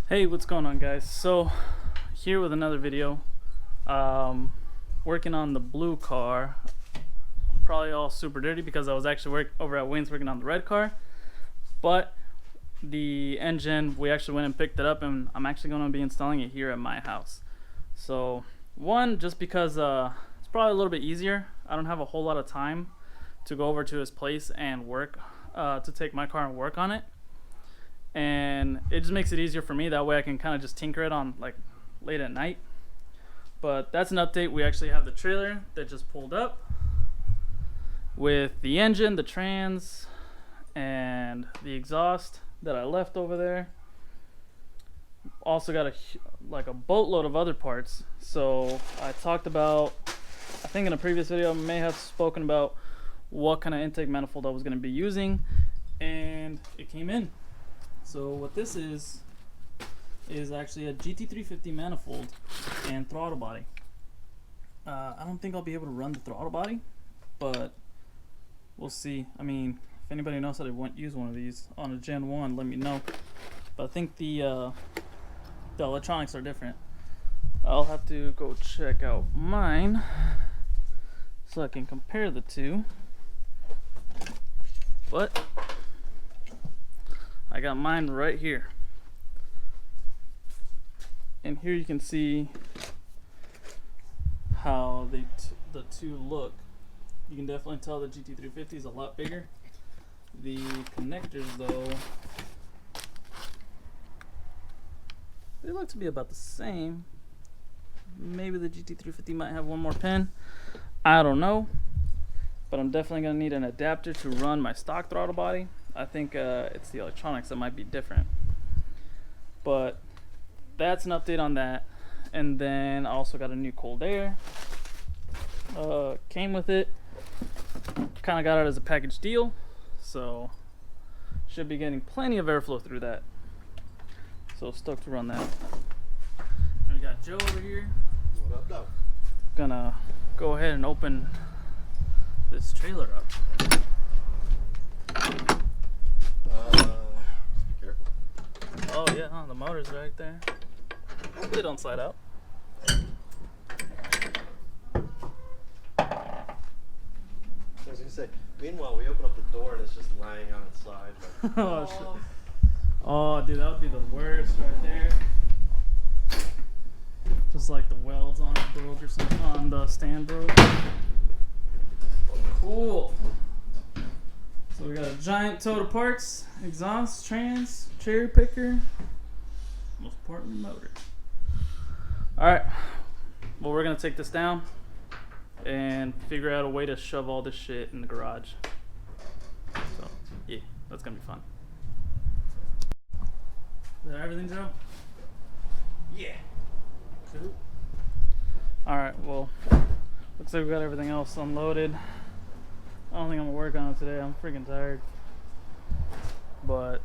Hey, what's going on, guys? So here with another video, working on the blue car. Probably all super dirty because I was actually over at Wayne's working on the red car, but the engine, we actually went and picked it up, and I'm actually going to be installing it here at my house. So one, just because it's probably a little bit easier. I don't have a whole lot of time to go over to his place and work, to take my car and work on it, and it just makes it easier for me. That way I can kind of just tinker it on like late at night. But that's an update. We actually have the trailer that just pulled up with the engine, the trans, and the exhaust that I left over there. Also got a boatload of other parts. So I talked about, I think in a previous video I may have spoken about what kind of intake manifold I was going to be using, and it came in. So what this is actually a GT350 manifold and throttle body. I don't think I'll be able to run the throttle body, but we'll see. I mean, if anybody knows how to use one of these on a Gen 1, let me know. But I think the electronics are different. I'll have to go check out mine so I can compare the two. But I got mine right here, and here you can see how the two look. You can definitely tell the GT350 is a lot bigger. The connectors, though, they look to be about the same. Maybe the GT350 might have one more pin, I don't know, but I'm definitely gonna need an adapter to run my stock throttle body. I think it's the electronics that might be different, but that's an update on that. And then I also got a new cold air, came with it, kind of got it as a package deal, so should be getting plenty of airflow through that. So stoked to run that. And we got Joe over here. What up, dog? Gonna go ahead and open this trailer up. Just be careful. Oh yeah, the motor's right there. Hopefully it don't slide out. I was gonna say, meanwhile, we open up the door and it's just lying on its side. Like, Oh shit. Oh dude, that would be the worst right there. Just like the welds on it broke or something, on the stand broke. Cool. So we got a giant total parts, exhaust, trans, cherry picker, most importantly motor. Alright, well, we're gonna take this down and figure out a way to shove all this shit in the garage. So yeah, that's gonna be fun. Is that everything, Joe? yeah. Cool. Alright, well, looks like we got everything else unloaded. I don't think I'm gonna work on it today. I'm freaking tired. But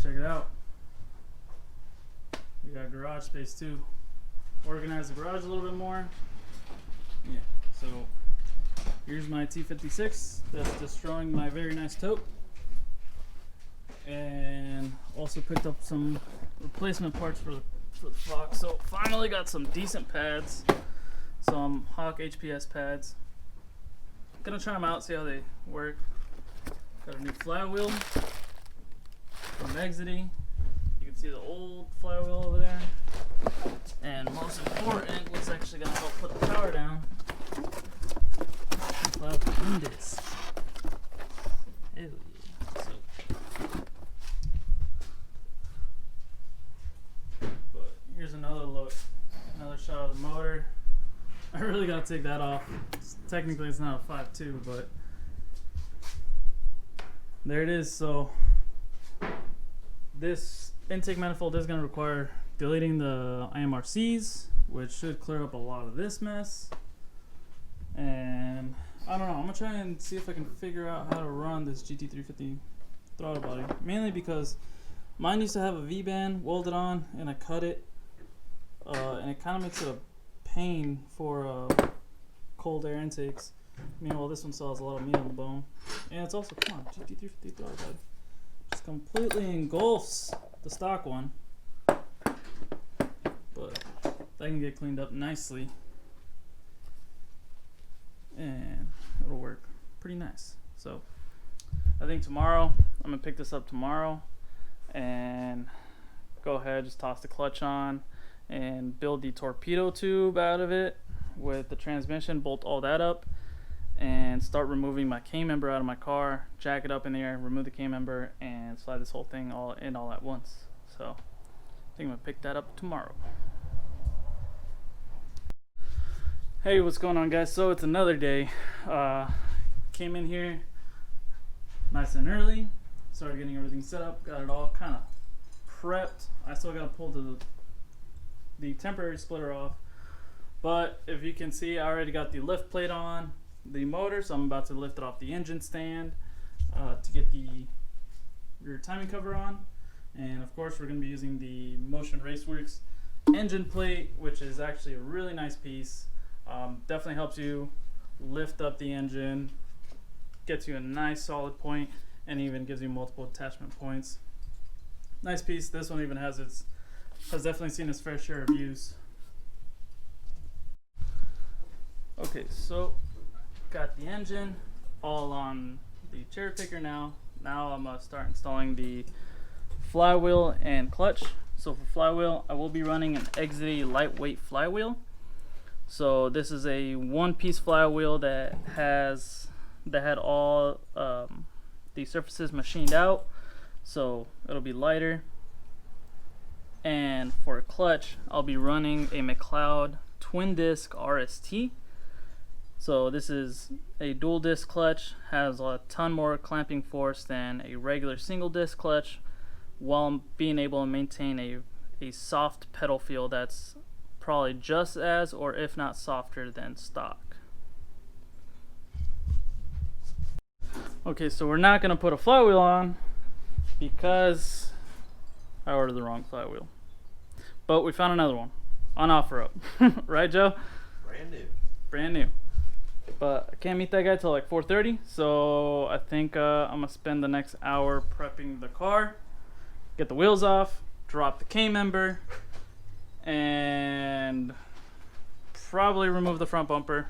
check it out. We got garage space too. Organize the garage a little bit more. Yeah, so here's my T56 that's destroying my very nice tote. And also picked up some replacement parts for the Fox. So finally got some decent pads, some Hawk HPS pads. Gonna try them out, see how they work. Got a new flywheel from Exidy. You can see the old flywheel over there. And most important, what's actually gonna help put the power down, the flywheel in this. Oh yeah. But here's another look, another shot of the motor. I really gotta take that off. Technically it's not a 5.2, but there it is. So this intake manifold is gonna require deleting the IMRCs, which should clear up a lot of this mess. And I don't know, I'm gonna try and see if I can figure out how to run this GT350 throttle body, mainly because mine used to have a V-band welded on and I cut it, and it kind of makes it a pain for cold air intakes. Meanwhile, this one still has a lot of meat on the bone, and it's also, come on, GT350 throttle body just completely engulfs the stock one. but that can get cleaned up nicely, and it'll work pretty nice. So I think tomorrow I'm gonna pick this up tomorrow and go ahead, just toss the clutch on and build the torpedo tube out of it with the transmission, bolt all that up, and start removing my K member out of my car, jack it up in the air, remove the K member, and slide this whole thing all at once. So I think I'm gonna pick that up tomorrow. Hey, what's going on, guys? So it's another day. Came in here nice and early, started getting everything set up, got it all kind of prepped. I still gotta pull the temporary splitter off, but if you can see, I already got the lift plate on the motor, so I'm about to lift it off the engine stand to get the rear timing cover on. And of course, we're going to be using the Motion Raceworks engine plate, which is actually a really nice piece. Definitely helps you lift up the engine, gets you a nice solid point, and even gives you multiple attachment points. Nice piece. This one even has definitely seen its fair share of use. Okay, so got the engine all on the cherry picker now. Now I'm gonna start installing the flywheel and clutch. So for flywheel, I will be running an Exity lightweight flywheel. So this is a one-piece flywheel that had all the surfaces machined out, so it'll be lighter. And for a clutch, I'll be running a McLeod twin disc RST. So this is a dual disc clutch, has a ton more clamping force than a regular single disc clutch, while being able to maintain a soft pedal feel that's probably just as, or if not softer than stock. Okay, so we're not gonna put a flywheel on because I ordered the wrong flywheel. But we found another one on offer up. Right, Joe? Brand new. Brand new. But I can't meet that guy till like 4:30, so I think I'm gonna spend the next hour prepping the car, get the wheels off, drop the K member, and probably remove the front bumper.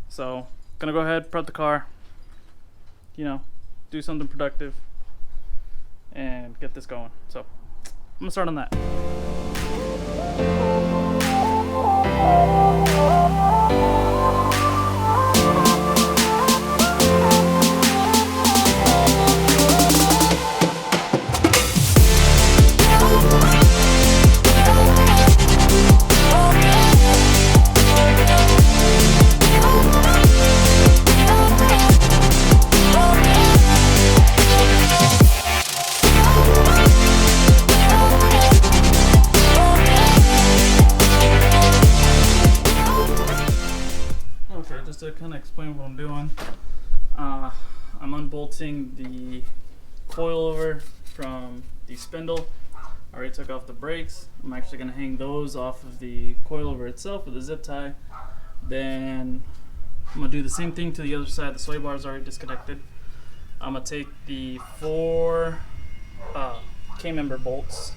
So gonna go ahead, prep the car, do something productive and get this going. So I'm gonna start on that. Just to kind of explain what I'm doing, I'm unbolting the coilover from the spindle. I already took off the brakes. I'm actually going to hang those off of the coilover itself with a zip tie. Then I'm going to do the same thing to the other side. The sway bar is already disconnected. I'm going to take the 4 K-member bolts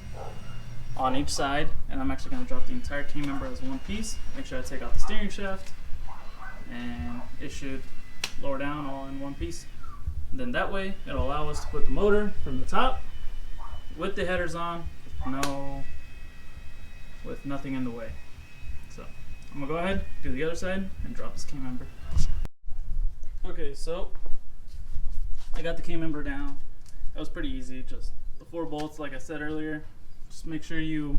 on each side, and I'm actually going to drop the entire K-member as one piece. Make sure I take out the steering shaft, and it should lower down all in one piece. And then that way it'll allow us to put the motor from the top with the headers on, with nothing in the way. So I'm gonna go ahead, do the other side, and drop this K-member. Okay, so I got the K-member down. That was pretty easy, just the 4 bolts like I said earlier. Just make sure you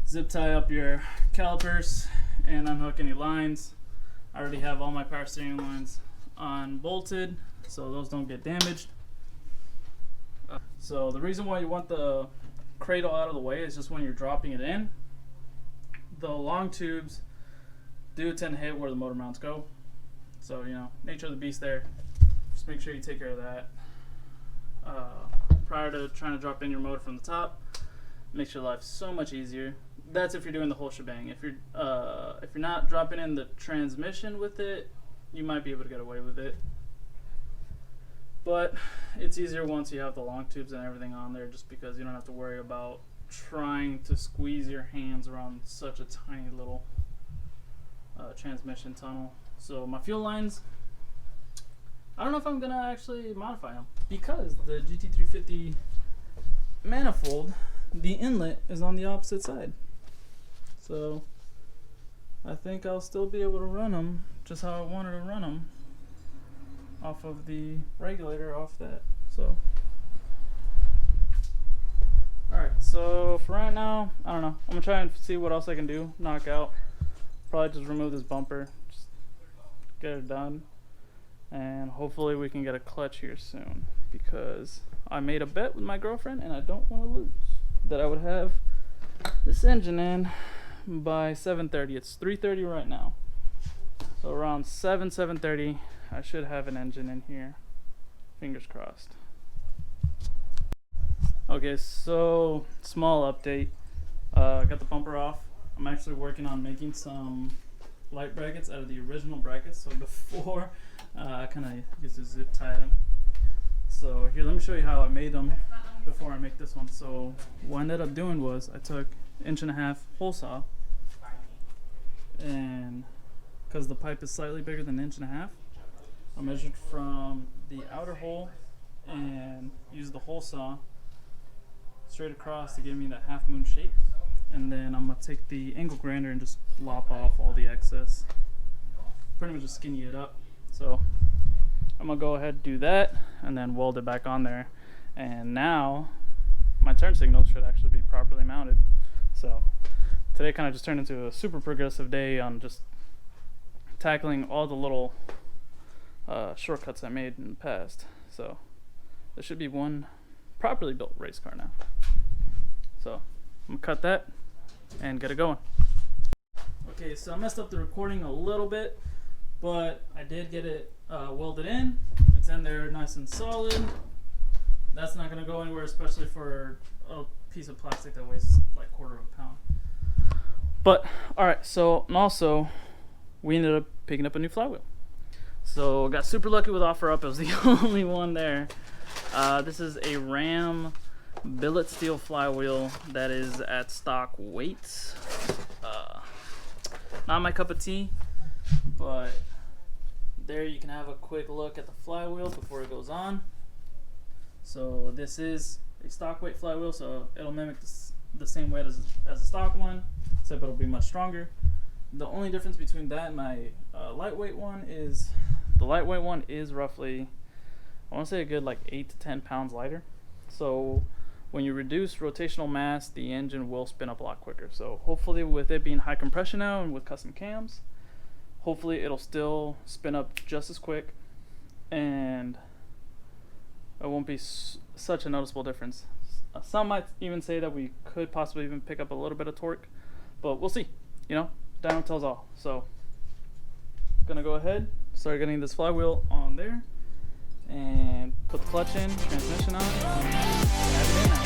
zip tie up your calipers and unhook any lines. I already have all my power steering lines unbolted, so those don't get damaged. So the reason why you want the cradle out of the way is just when you're dropping it in, the long tubes do tend to hit where the motor mounts go. So, nature of the beast there. Just make sure you take care of that prior to trying to drop in your motor from the top. Makes your life so much easier. That's if you're doing the whole shebang. If you're not dropping in the transmission with it, you might be able to get away with it. But it's easier once you have the long tubes and everything on there, just because you don't have to worry about trying to squeeze your hands around such a tiny little transmission tunnel. So my fuel lines, I don't know if I'm gonna actually modify them, because the GT350 manifold, the inlet is on the opposite side. So I think I'll still be able to run them just how I wanted to run them, off of the regulator, off that. So alright, so for right now, I don't know, I'm gonna try and see what else I can do. Knock out, probably just remove this bumper, just get it done, and hopefully we can get a clutch here soon, because I made a bet with my girlfriend and I don't want to lose, that I would have this engine in by 7:30. It's 3:30 right now, so around 7:30 I should have an engine in here, fingers crossed. Okay, so small update. I got the bumper off. I'm actually working on making some light brackets out of the original brackets. So before, I kind of used to zip tie them. So here, let me show you how I made them before I make this one. So what I ended up doing was I took 1.5" hole saw, and because the pipe is slightly bigger than 1.5", I measured from the outer hole and used the hole saw straight across to give me that half moon shape, and then I'm gonna take the angle grinder and just lop off all the excess, pretty much just skinny it up. So I'm gonna go ahead and do that and then weld it back on there, and now my turn signals should actually be properly mounted. So today kind of just turned into a super progressive day on just tackling all the little shortcuts I made in the past. So there should be one properly built race car now. So I'm gonna cut that and get it going. Okay, so I messed up the recording a little bit, but I did get it welded in. It's in there nice and solid. That's not gonna go anywhere, especially for a piece of plastic that weighs like 1/4 pound. But alright, so and also we ended up picking up a new flywheel. So got super lucky with OfferUp. It was the only one there. This is a Ram billet steel flywheel that is at stock weight. Not my cup of tea, but there you can have a quick look at the flywheel before it goes on. So this is a stock weight flywheel, so it'll mimic the same weight as a stock one, except it'll be much stronger. The only difference between that and my lightweight one is the lightweight one is roughly, I want to say a good like 8 to 10 pounds lighter. So when you reduce rotational mass, the engine will spin up a lot quicker. So hopefully, with it being high compression now and with custom cams, hopefully it'll still spin up just as quick, and it won't be such a noticeable difference. Some might even say that we could possibly even pick up a little bit of torque, but we'll see. You know, down tells all. So gonna go ahead, start getting this flywheel on there, and put the clutch in, transmission on, and add it in now.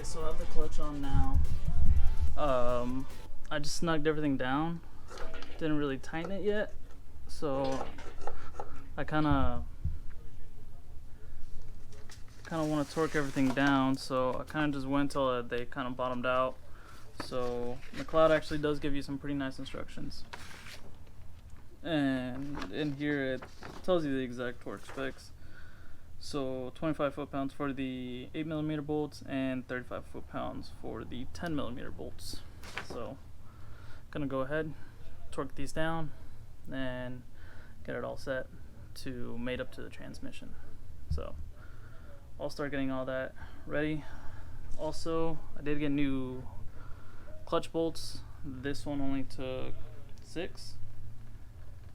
So I have the clutch on now. I just snugged everything down. Didn't really tighten it yet, so I kind of want to torque everything down. So I kind of just went till they kind of bottomed out. So McLeod actually does give you some pretty nice instructions, and in here it tells you the exact torque specs. So 25 foot-pounds for the 8mm bolts and 35 foot-pounds for the 10mm bolts. So gonna go ahead, torque these down, and get it all set to mate up to the transmission. So I'll start getting all that ready. Also, I did get new clutch bolts. This one only took 6.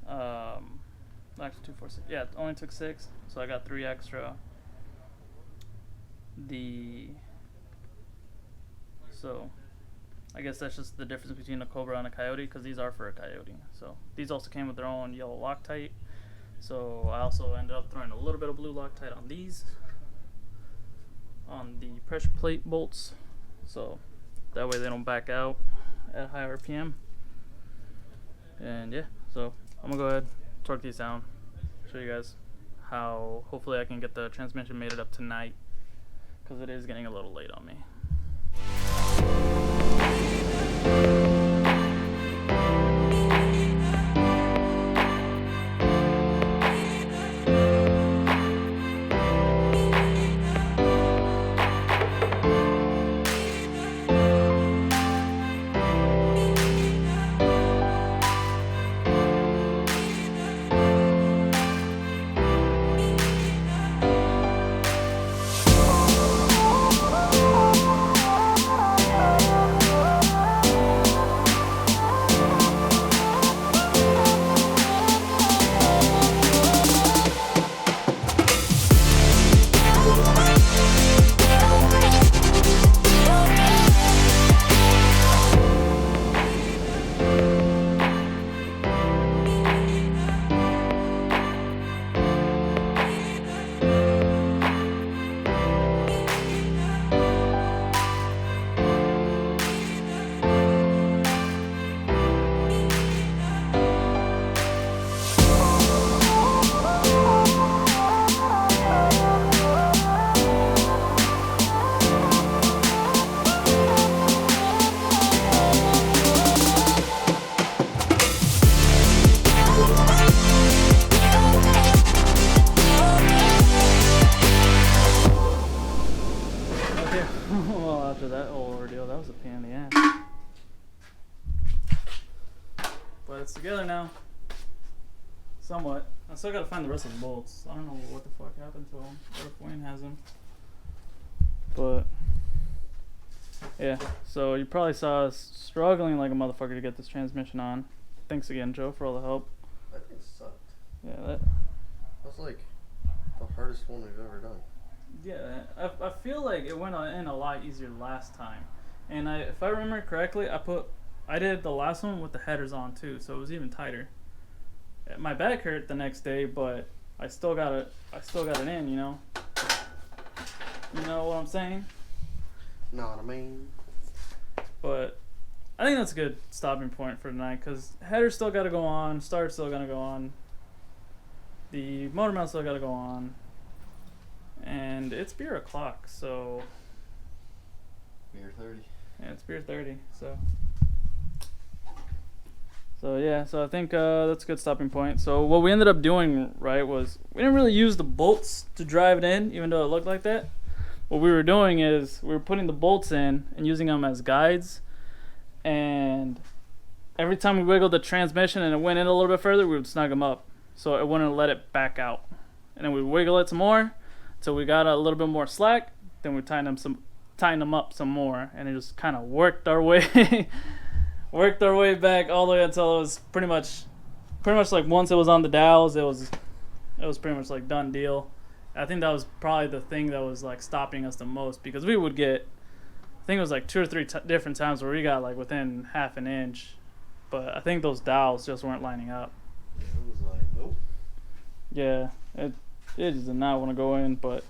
Actually 2, 4, 6. Yeah, it only took 6, so I got 3 extra. So I guess that's just the difference between a Cobra and a Coyote, because these are for a Coyote. So these also came with their own yellow Loctite. So I also ended up throwing a little bit of blue Loctite on these, on the pressure plate bolts, so that way they don't back out at high RPM. And yeah, so I'm gonna go ahead, torque these down, show you guys how hopefully I can get the transmission mated up tonight, because it is getting a little late on me. Well, after that whole ordeal, that was a pain in the ass. But it's together now. Somewhat. I still gotta find the rest of the bolts. I don't know what the fuck happened to them. What if Wayne has them? But yeah, so you probably saw us struggling like a motherfucker to get this transmission on. Thanks again, Joe, for all the help. That thing sucked. Yeah, That was like the hardest one we've ever done. yeah. I feel like it went in a lot easier last time. And if I remember correctly, I did the last one with the headers on too, so it was even tighter. My back hurt the next day, but I still got it in, you know. You know what I'm saying? Know what I mean? But I think that's a good stopping point for tonight, because header's still got to go on, start's still gonna go on, the motor mount still got to go on, and it's beer o'clock, so Beer 30. yeah, it's beer 30, so yeah, so I think that's a good stopping point. So what we ended up doing, right, was we didn't really use the bolts to drive it in, even though it looked like that. What we were doing is we were putting the bolts in and using them as guides, and every time we wiggled the transmission and it went in a little bit further, we would snug them up so it wouldn't let it back out. And then we'd wiggle it some more until we got a little bit more slack, then we tighten them up some more, and it just kind of worked our way back all the way until it was pretty much like once it was on the dowels, it was pretty much like done deal. I think that was probably the thing that was like stopping us the most, because we would get, I think it was like 2 or 3 different times where we got like within half an inch, but I think those dowels just weren't lining up. Yeah, it was like, nope. Yeah, it just did not want to go in, but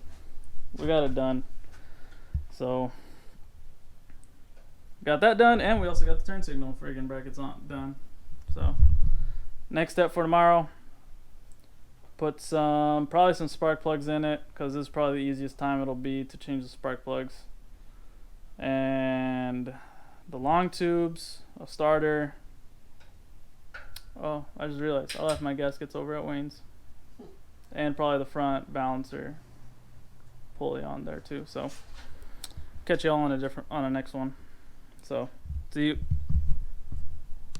we got it done. So got that done, and we also got the turn signal friggin' brackets on done. So next step for tomorrow, put probably some spark plugs in it, because this is probably the easiest time it'll be to change the spark plugs, and the long tubes, a starter. Oh, I just realized I left my gaskets over at Wayne's, and probably the front balancer pulley on there too. So catch y'all on the next one. So see you.